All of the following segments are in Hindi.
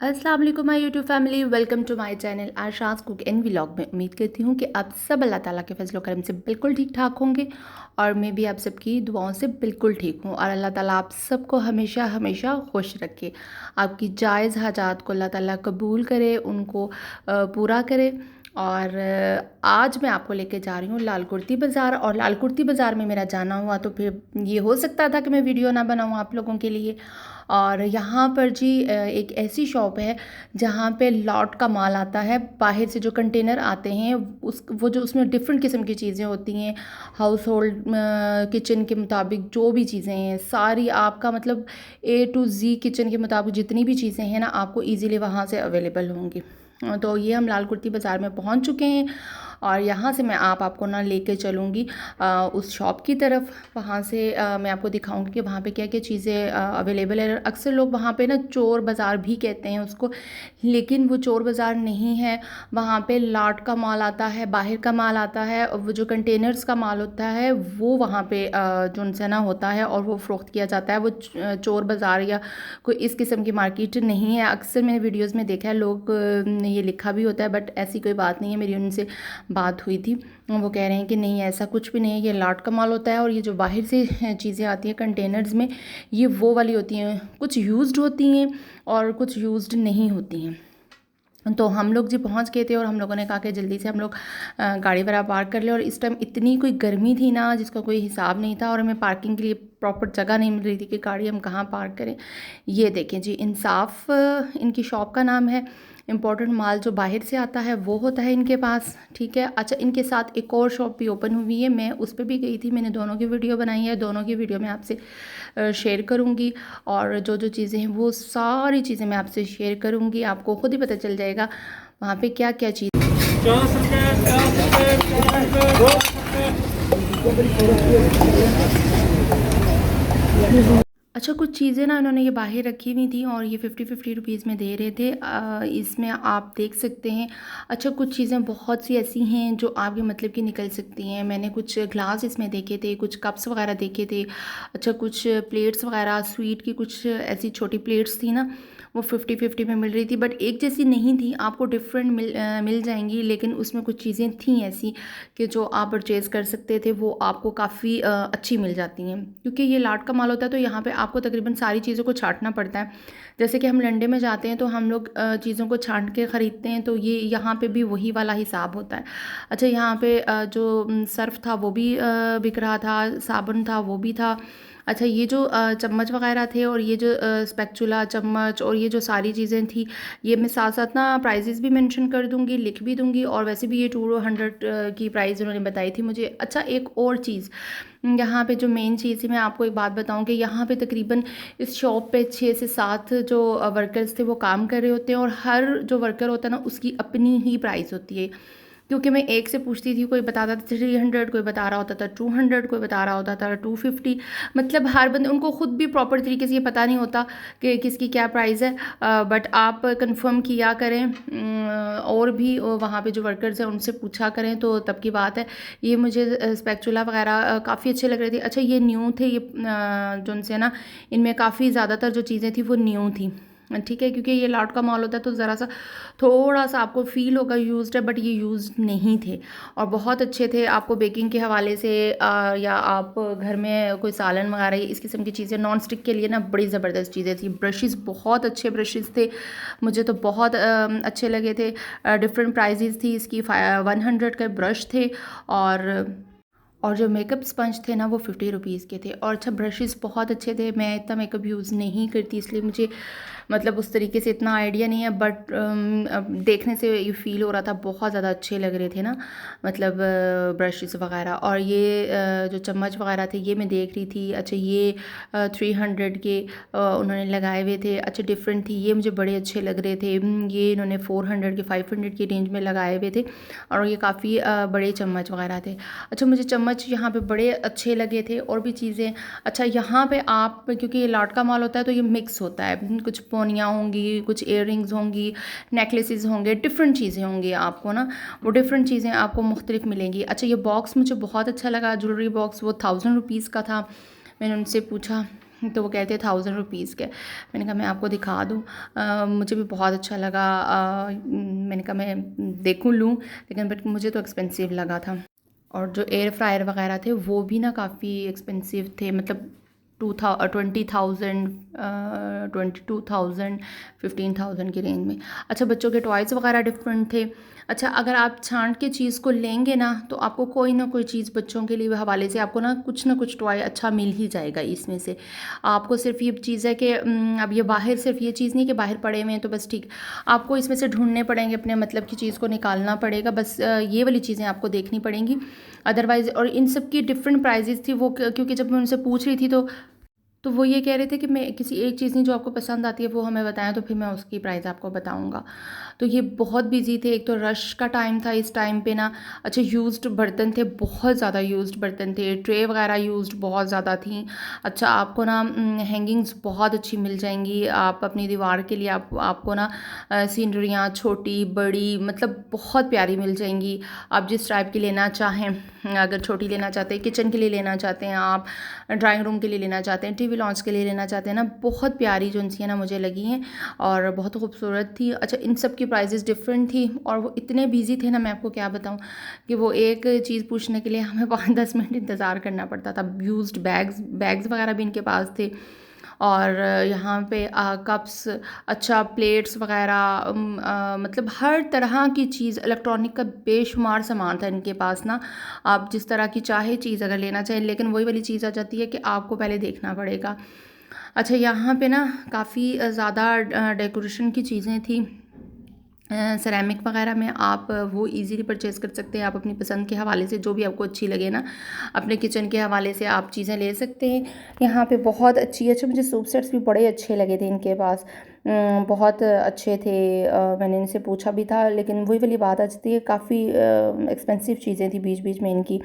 अस्सलाम वालेकुम my YouTube family, welcome to my channel Asha's cook and vlog में। उम्मीद करती हूँ कि आप सब अल्लाह ताला के फजल करम से बिल्कुल ठीक ठाक होंगे और मैं भी आप सबकी दुआओं से बिल्कुल ठीक हूँ। और अल्लाह ताला आप सबको हमेशा हमेशा खुश रखे, आपकी जायज़ हाजात को अल्लाह ताला कबूल करे, उनको पूरा करे। और आज मैं आपको लेके जा रही हूँ लाल कुर्ती बाज़ार। और लाल कुर्ती बाज़ार में मेरा जाना हुआ तो फिर ये हो सकता था कि मैं वीडियो ना बनाऊँ आप लोगों के लिए। और यहाँ पर जी एक ऐसी शॉप है जहाँ पे लॉट का माल आता है, बाहर से जो कंटेनर आते हैं उस वो जो उसमें डिफरेंट किस्म की चीज़ें होती हैं, हाउस होल्ड किचन के मुताबिक जो भी चीज़ें हैं सारी आपका मतलब A to Z किचन के मुताबिक जितनी भी चीज़ें हैं ना आपको इजीली वहाँ से अवेलेबल होंगी। तो ये हम लाल कुर्ती बाज़ार में पहुँच चुके हैं और यहाँ से मैं आपको ना लेके चलूँगी उस शॉप की तरफ। वहाँ से मैं आपको दिखाऊंगी कि वहाँ पे क्या क्या चीज़ें अवेलेबल है। अक्सर लोग वहाँ पे ना चोर बाज़ार भी कहते हैं उसको, लेकिन वो चोर बाज़ार नहीं है। वहाँ पे लाट का माल आता है, बाहर का माल आता है, और वो जो कंटेनर्स का माल होता है वो वहाँ पे जो उनसे ना होता है और वो फ़रोख्त किया जाता है। वो चोर बाज़ार या कोई इस किस्म की मार्केट नहीं है। अक्सर मैंने वीडियोज़ में देखा है लोग ने ये लिखा भी होता है, बट ऐसी कोई बात नहीं है। मेरी उनसे बात हुई थी, वो कह रहे हैं कि नहीं ऐसा कुछ भी नहीं है, ये लाट का माल होता है। और ये जो बाहर से चीज़ें आती हैं कंटेनर्स में ये वो वाली होती हैं, कुछ यूज्ड होती हैं और कुछ यूज्ड नहीं होती हैं। तो हम लोग जी पहुंच गए थे और हम लोगों ने कहा कि जल्दी से हम लोग गाड़ी वगैरह पार्क कर ले। और इस टाइम इतनी कोई गर्मी थी ना जिसका कोई हिसाब नहीं था और हमें पार्किंग के लिए प्रॉपर जगह नहीं मिल रही थी कि गाड़ी हम कहाँ पार्क करें। ये देखें जी, इंसाफ इनकी शॉप का नाम है। इम्पोर्टेंट माल जो बाहर से आता है वो होता है इनके पास, ठीक है। अच्छा, इनके साथ एक और शॉप भी ओपन हुई है, मैं उस पर भी गई थी, मैंने दोनों की वीडियो बनाई है, दोनों की वीडियो मैं आपसे शेयर करूँगी। और जो जो चीज़ें हैं वो सारी चीज़ें मैं आपसे शेयर करूँगी, आपको खुद ही पता चल जाएगा वहाँ पे क्या क्या चीज़। अच्छा, कुछ चीज़ें ना इन्होंने ये बाहर रखी हुई थी और ये 50-50 रुपीज़ में दे रहे थे। इसमें आप देख सकते हैं। अच्छा, कुछ चीज़ें बहुत सी ऐसी हैं जो आपके मतलब की निकल सकती हैं। मैंने कुछ ग्लास इसमें देखे थे, कुछ कप्स वगैरह देखे थे। अच्छा, कुछ प्लेट्स वगैरह स्वीट की कुछ ऐसी छोटी प्लेट्स थी ना, वो 50-50 में मिल रही थी, बट एक जैसी नहीं थी, आपको डिफरेंट मिल जाएंगी। लेकिन उसमें कुछ चीज़ें थी ऐसी कि जो आप परचेज़ कर सकते थे, वो आपको काफ़ी अच्छी मिल जाती हैं। क्योंकि ये लाट का माल होता है तो यहाँ पे आपको तकरीबन सारी चीज़ों को छांटना पड़ता है। जैसे कि हम लंडे में जाते हैं तो हम लोग चीज़ों को छांट के ख़रीदते हैं, तो ये यहाँ पे भी वही वाला हिसाब होता है। अच्छा, यहाँ पे जो सर्फ़ था वो भी बिक रहा था, साबुन था वो भी था। अच्छा, ये जो चम्मच वगैरह थे और ये जो स्पैचुला चम्मच और ये जो सारी चीज़ें थी, ये मैं साथ साथ ना प्राइजेस भी मेंशन कर दूँगी, लिख भी दूँगी। और वैसे भी ये 200 की प्राइस उन्होंने बताई थी मुझे। अच्छा, एक और चीज़ यहाँ पे जो मेन चीज़ थी, मैं आपको एक बात बताऊँ कि यहाँ पे तकरीबन इस शॉप पे 6 से 7 जो वर्कर्स थे वो काम कर रहे होते हैं और हर जो वर्कर होता है ना उसकी अपनी ही प्राइस होती है। क्योंकि मैं एक से पूछती थी, कोई बताता था 300, कोई बता रहा होता था 200, कोई बता रहा होता था 250। मतलब हर बंदे, उनको खुद भी प्रॉपर तरीके से ये पता नहीं होता कि किसकी क्या प्राइस है। बट आप कंफर्म किया करें, और भी वहाँ पे जो वर्कर्स हैं उनसे पूछा करें तो तब की बात है। ये मुझे स्पैचुला वगैरह काफ़ी अच्छे लग रहे थे। अच्छा, ये न्यू थे, ये जो उनसे ना इनमें काफ़ी ज़्यादातर जो चीज़ें थी वो न्यू थी, ठीक है। क्योंकि ये लाट का माल होता है तो ज़रा सा थोड़ा सा आपको फील होगा यूज्ड है, बट ये यूज्ड नहीं थे और बहुत अच्छे थे। आपको बेकिंग के हवाले से या आप घर में कोई सालन वगैरह इस किस्म की चीज़ें नॉन स्टिक के लिए ना बड़ी ज़बरदस्त चीज़ें थी। ब्रशेज़ बहुत अच्छे ब्रशेज़ थे, मुझे तो बहुत अच्छे लगे थे। डिफरेंट प्राइजेज़ थी इसकी, 100 के ब्रश थे और जो मेकअप स्पंज थे ना वो 50 रुपीज़ के थे। और अच्छा, ब्रशेज़ बहुत अच्छे थे। मैं इतना मेकअप यूज़ नहीं करती इसलिए मुझे मतलब उस तरीके से इतना आइडिया नहीं है, बट देखने से ये फ़ील हो रहा था बहुत ज़्यादा अच्छे लग रहे थे ना, मतलब ब्रशेज़ वगैरह। और ये जो चम्मच वगैरह थे ये मैं देख रही थी। अच्छा, ये 300 के उन्होंने लगाए हुए थे। अच्छा, डिफरेंट थी, ये मुझे बड़े अच्छे लग रहे थे। ये इन्होंने 400 के 500 की रेंज में लगाए हुए थे और ये काफ़ी बड़े चम्मच वगैरह थे। अच्छा, मुझे चम्मच यहाँ पे बड़े अच्छे लगे थे और भी चीज़ें। अच्छा, यहाँ पे आप, क्योंकि ये लाट का माल होता है तो ये मिक्स होता है, कुछ पोनियाँ होंगी, कुछ इयररिंग्स होंगी, नेकलेसेस होंगे, डिफरेंट चीज़ें होंगी आपको ना, वो डिफरेंट चीज़ें आपको मुख्तलिफ मिलेंगी। अच्छा, ये बॉक्स मुझे बहुत अच्छा लगा, ज्वेलरी बॉक्स, वो 1000 रुपीज़ का था। मैंने उनसे पूछा तो वो कहते 1000 रुपीज़ के। मैंने कहा मैं आपको दिखा दूँ। मुझे भी बहुत अच्छा लगा। मैंने कहा मैं देखूँ लूँ, लेकिन बट मुझे तो एक्सपेंसिव लगा था। और जो एयर फ्रायर वगैरह थे वो भी ना काफ़ी एक्सपेंसिव थे, मतलब 20,000, 22,000, 15,000 की रेंज में। अच्छा, बच्चों के टॉयज़ वगैरह डिफरेंट थे। अच्छा, अगर आप छांट के चीज़ को लेंगे ना तो आपको कोई ना कोई चीज़ बच्चों के लिए हवाले से आपको ना कुछ टॉय अच्छा मिल ही जाएगा इसमें से। आपको सिर्फ ये चीज़ है कि अब ये बाहर सिर्फ ये चीज़ नहीं कि बाहर पड़े हुए हैं तो बस ठीक, आपको इसमें से ढूंढने पड़ेंगे, अपने मतलब की चीज़ को निकालना पड़ेगा, बस ये वाली चीज़ें आपको देखनी पड़ेंगी अदरवाइज़। और इन सब की डिफरेंट प्राइजेज़ थी वो, क्योंकि जब मैं उनसे पूछ रही थी तो वो ये कह रहे थे कि मैं किसी एक चीज़ नहीं जो आपको पसंद आती है वो हमें बताएं तो फिर मैं उसकी प्राइस आपको बताऊंगा। तो ये बहुत बिजी थे, एक तो रश का टाइम था इस टाइम पे ना। अच्छा, यूज्ड बर्तन थे, बहुत ज़्यादा यूज्ड बर्तन थे, ट्रे वगैरह यूज्ड बहुत ज़्यादा थी। अच्छा, आपको ना हैंगिंग्स बहुत अच्छी मिल जाएंगी, आप अपनी दीवार के लिए आपको ना सीनरियाँ छोटी बड़ी मतलब बहुत प्यारी मिल जाएंगी। आप जिस टाइप की लेना चाहें, अगर छोटी लेना चाहते हैं, किचन के लिए लेना चाहते हैं, आप ड्राइंग रूम के लिए लेना चाहते हैं, टीवी लॉन्च के लिए लेना चाहते हैं ना, बहुत प्यारी जो उनसी है ना मुझे लगी हैं और बहुत खूबसूरत थी। अच्छा, इन सब की प्राइजेस डिफरेंट थी और वो इतने बिजी थे ना, मैं आपको क्या बताऊं कि वो एक चीज़ पूछने के लिए हमें 5-10 मिनट इंतज़ार करना पड़ता था। यूज्ड बैग्स वगैरह भी इनके पास थे। और यहाँ पे कप्स, अच्छा प्लेट्स वगैरह, मतलब हर तरह की चीज़, इलेक्ट्रॉनिक का बेशुमार सामान था इनके पास ना। आप जिस तरह की चाहे चीज़ अगर लेना चाहें, लेकिन वही वाली चीज़ आ जाती है कि आपको पहले देखना पड़ेगा। अच्छा, यहाँ पे ना काफ़ी ज़्यादा डेकोरेशन की चीज़ें थी। सेरेमिक वगैरह में आप वो इजीली परचेज़ कर सकते हैं, आप अपनी पसंद के हवाले से जो भी आपको अच्छी लगे ना, अपने किचन के हवाले से आप चीज़ें ले सकते हैं। यहाँ पे बहुत अच्छी अच्छा मुझे सूप सेट्स भी बड़े अच्छे लगे थे इनके पास, बहुत अच्छे थे। मैंने इनसे पूछा भी था, लेकिन वही वाली बात आ जाती है, काफ़ी एक्सपेंसिव चीज़ें थी बीच बीच में इनकी।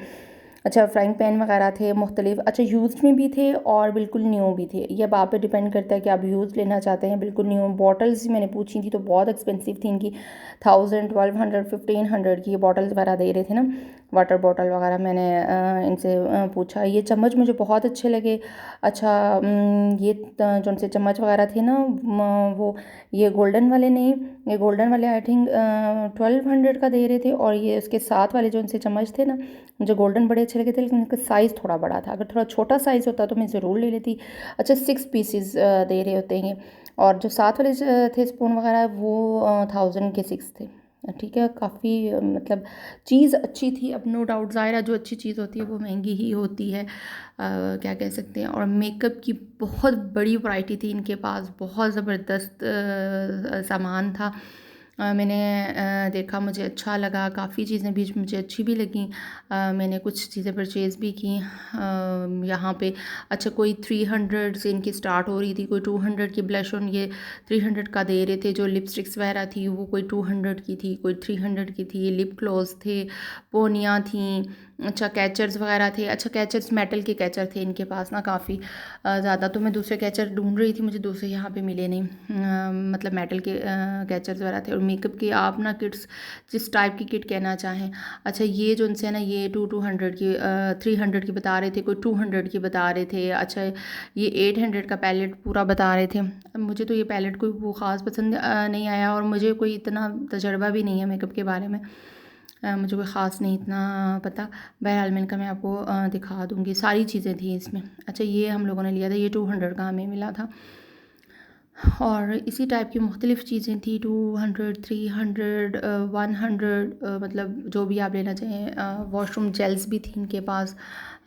अच्छा, फ्राइंग पैन वगैरह थे मुख्तलिफ, अच्छा यूज्ड में भी थे और बिल्कुल न्यू भी थे। ये अब आप पे डिपेंड करता है कि आप यूज़ लेना चाहते हैं बिल्कुल न्यू। बॉटल्स मैंने पूछी थी तो बहुत एक्सपेंसिव थी इनकी, 1000, 1200, 1500 की ये बॉटल्स वगैरह दे रहे थे ना, वाटर बॉटल वगैरह। मैंने इनसे पूछा, ये चम्मच मुझे बहुत अच्छे लगे। अच्छा, ये जो से चम्मच वगैरह थे ना, वो ये गोल्डन वाले नहीं, ये गोल्डन वाले आई थिंक 1200 का दे रहे थे, और ये उसके साथ वाले जो उनसे चम्मच थे ना, मुझे गोल्डन बड़े अच्छे लगे थे, लेकिन उनका साइज़ थोड़ा बड़ा था। अगर थोड़ा छोटा साइज़ होता तो मैं ज़रूर ले लेती। अच्छा, 6 पीसेस दे रहे होते हैं। और जो साथ वाले थे स्पून वगैरह, वो 1000 के 6 थे। ठीक है, काफ़ी मतलब चीज़ अच्छी थी। अब नो डाउट ज़ाहिर है जो अच्छी चीज़ होती है वो महंगी ही होती है, क्या कह सकते हैं। और मेकअप की बहुत बड़ी वैरायटी थी इनके पास, बहुत ज़बरदस्त सामान था। मैंने देखा, मुझे अच्छा लगा, काफ़ी चीज़ें भी मुझे अच्छी भी लगीं। मैंने कुछ चीज़ें परचेज़ भी की यहाँ पे। अच्छा, कोई 300 से इनकी स्टार्ट हो रही थी, कोई 200 की ब्लश ऑन ये 300 का दे रहे थे। जो लिपस्टिक्स वगैरह थी वो कोई 200 की थी, कोई 300 की थी। लिप ग्लॉस थे, पोनियाँ थीं। अच्छा, कैचर्स वगैरह थे। अच्छा, कैचर्स मेटल के कैचर थे इनके पास ना काफ़ी ज़्यादा। तो मैं दूसरे कैचर ढूंढ रही थी, मुझे दूसरे यहाँ पे मिले नहीं, मतलब मेटल के कैचर्स वगैरह थे। और मेकअप की आप ना किट्स, जिस टाइप की किट कहना चाहें। अच्छा, ये जो उनसे है ना, ये 200 की 300 की बता रहे थे, कोई 200 की बता रहे थे। अच्छा, ये 800 का पैलेट पूरा बता रहे थे। अब मुझे तो ये पैलेट कोई वो ख़ास पसंद नहीं आया, और मुझे कोई इतना तजर्बा भी नहीं है मेकअप के बारे में, मुझे कोई ख़ास नहीं इतना पता। बहरहाल मैंने कहा मैं आपको दिखा दूँगी, सारी चीज़ें थी इसमें। अच्छा, ये हम लोगों ने लिया था, ये 200 का हमें मिला था। और इसी टाइप की मुख्तलिफ़ चीज़ें थी, 200, 300, 100, मतलब जो भी आप लेना चाहें। वॉशरूम जेल्स भी थी इनके पास,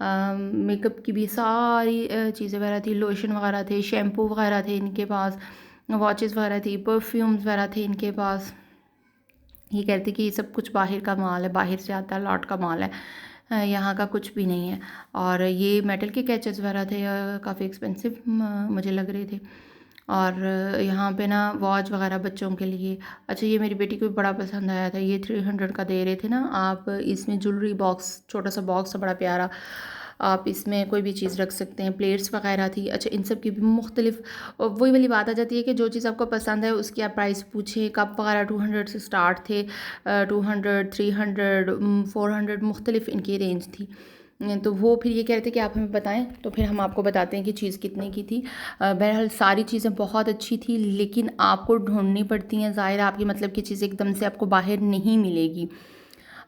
मेकअप की भी सारी चीज़ें वगैरह थी, लोशन वगैरह थे, शैम्पू वगैरह थे इनके पास, वॉचेस वगैरह थी, परफ्यूम्स वगैरह थे इनके पास। ये कहते कि ये सब कुछ बाहर का माल है, बाहर से आता है, लॉट का माल है, यहाँ का कुछ भी नहीं है। और ये मेटल के कैचेस वगैरह थे, काफ़ी एक्सपेंसिव मुझे लग रहे थे। और यहाँ पे ना वॉच वगैरह बच्चों के लिए। अच्छा, ये मेरी बेटी को भी बड़ा पसंद आया था, ये 300 का दे रहे थे ना आप। इसमें ज्वेलरी बॉक्स, छोटा सा बॉक्स है बड़ा प्यारा, आप इसमें कोई भी चीज़ रख सकते हैं। प्लेट्स वगैरह थी। अच्छा, इन सब की भी मुख्तलिफ, वही वाली बात आ जाती है कि जो चीज़ आपको पसंद है उसकी आप प्राइस पूछें। कप वगैरह 200 से स्टार्ट थे, 200, 300, 400 मुख्तलिफ इनकी रेंज थी। तो वो फिर ये कह रहे थे कि आप हमें बताएं, तो फिर हम आपको बताते हैं कि चीज़ कितने की थी। बहरहाल सारी चीज़ें बहुत अच्छी थी, लेकिन आपको ढूंढनी पड़ती हैं, ज़ाहिर है आपकी मतलब की चीज़ एकदम से आपको बाहर नहीं मिलेगी।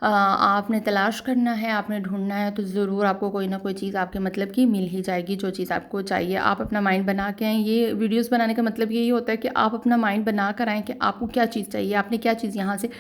आपने तलाश करना है, आपने ढूंढना है, तो ज़रूर आपको कोई ना कोई चीज़ आपके मतलब की मिल ही जाएगी, जो चीज़ आपको चाहिए। आप अपना माइंड बना के आएँ। ये वीडियोस बनाने का मतलब यही होता है कि आप अपना माइंड बना कर आएँ कि आपको क्या चीज़ चाहिए, आपने क्या चीज़ यहाँ से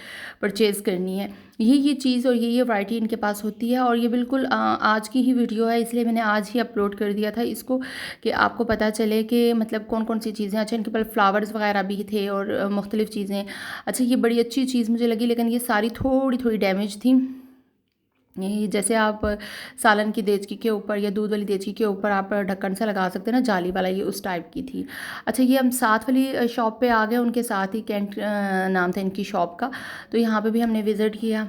परचेज़ करनी है। ये चीज़ और ये वैरायटी इनके पास होती है, और ये बिल्कुल आज की ही वीडियो है, इसलिए मैंने आज ही अपलोड कर दिया था इसको, कि आपको पता चले कि मतलब कौन कौन सी चीज़ें। अच्छा, इनके पास फ्लावर्स वगैरह भी थे और मुख्तलिफ़ चीज़ें। अच्छा, ये बड़ी अच्छी चीज़ मुझे लगी, लेकिन ये सारी थोड़ी थोड़ी डैमेज थी। ये जैसे आप सालन की देचकी के ऊपर या दूध वाली देचकी के ऊपर आप ढक्कन सा लगा सकते हैं ना, जाली वाला, ये उस टाइप की थी। अच्छा, ये हम साथ वाली शॉप पे आ गए, उनके साथ ही कैंट नाम था इनकी शॉप का। तो यहाँ पे भी हमने विज़िट किया।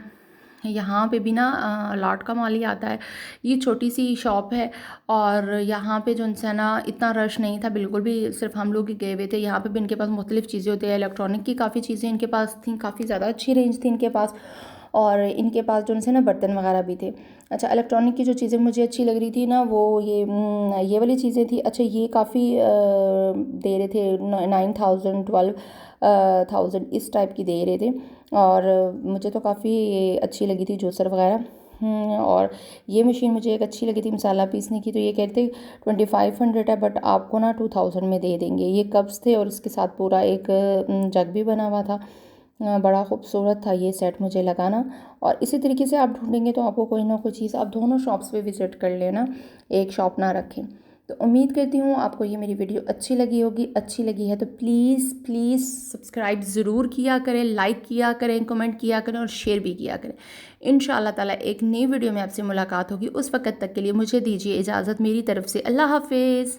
यहाँ पे भी ना लॉट का माल ही आता है। ये छोटी सी शॉप है, और यहाँ पे जो है ना इतना रश नहीं था बिल्कुल भी, सिर्फ हम लोग ही गए हुए थे। यहाँ पे भी इनके पास मुख्तलिफ़ चीज़ें होती है, इलेक्ट्रॉनिक की काफ़ी चीज़ें इनके पास थी, काफ़ी ज़्यादा अच्छी रेंज थी इनके पास। और इनके पास जो है ना बर्तन वगैरह भी थे। अच्छा, इलेक्ट्रॉनिक की जो चीज़ें मुझे अच्छी लग रही थी ना, वो ये वाली चीज़ें थी। अच्छा, ये काफ़ी दे रहे थे 9,000 12,000 इस टाइप की दे रहे थे, और मुझे तो काफ़ी अच्छी लगी थी, जूसर वगैरह। और ये मशीन मुझे एक अच्छी लगी थी मसाला पीसने की, तो ये कहते 2500 है, बट आपको ना 2000 में दे देंगे। ये कप्स थे और इसके साथ पूरा एक जग भी बना हुआ था। बड़ा खूबसूरत था ये सेट मुझे लगा ना। और इसी तरीके से आप ढूंढेंगे तो आपको कोई ना कोई चीज़, आप दोनों शॉप्स पे विज़िट कर लेना, एक शॉप ना रखें। तो उम्मीद करती हूँ आपको ये मेरी वीडियो अच्छी लगी होगी। अच्छी लगी है तो प्लीज़ प्लीज़ सब्सक्राइब ज़रूर किया करें, लाइक किया करें, कमेंट किया करें और शेयर भी किया करें। इंशाअल्लाह ताला एक नई वीडियो में आपसे मुलाकात होगी। उस वक्त तक के लिए मुझे दीजिए इजाज़त। मेरी तरफ से अल्लाह हाफिज़।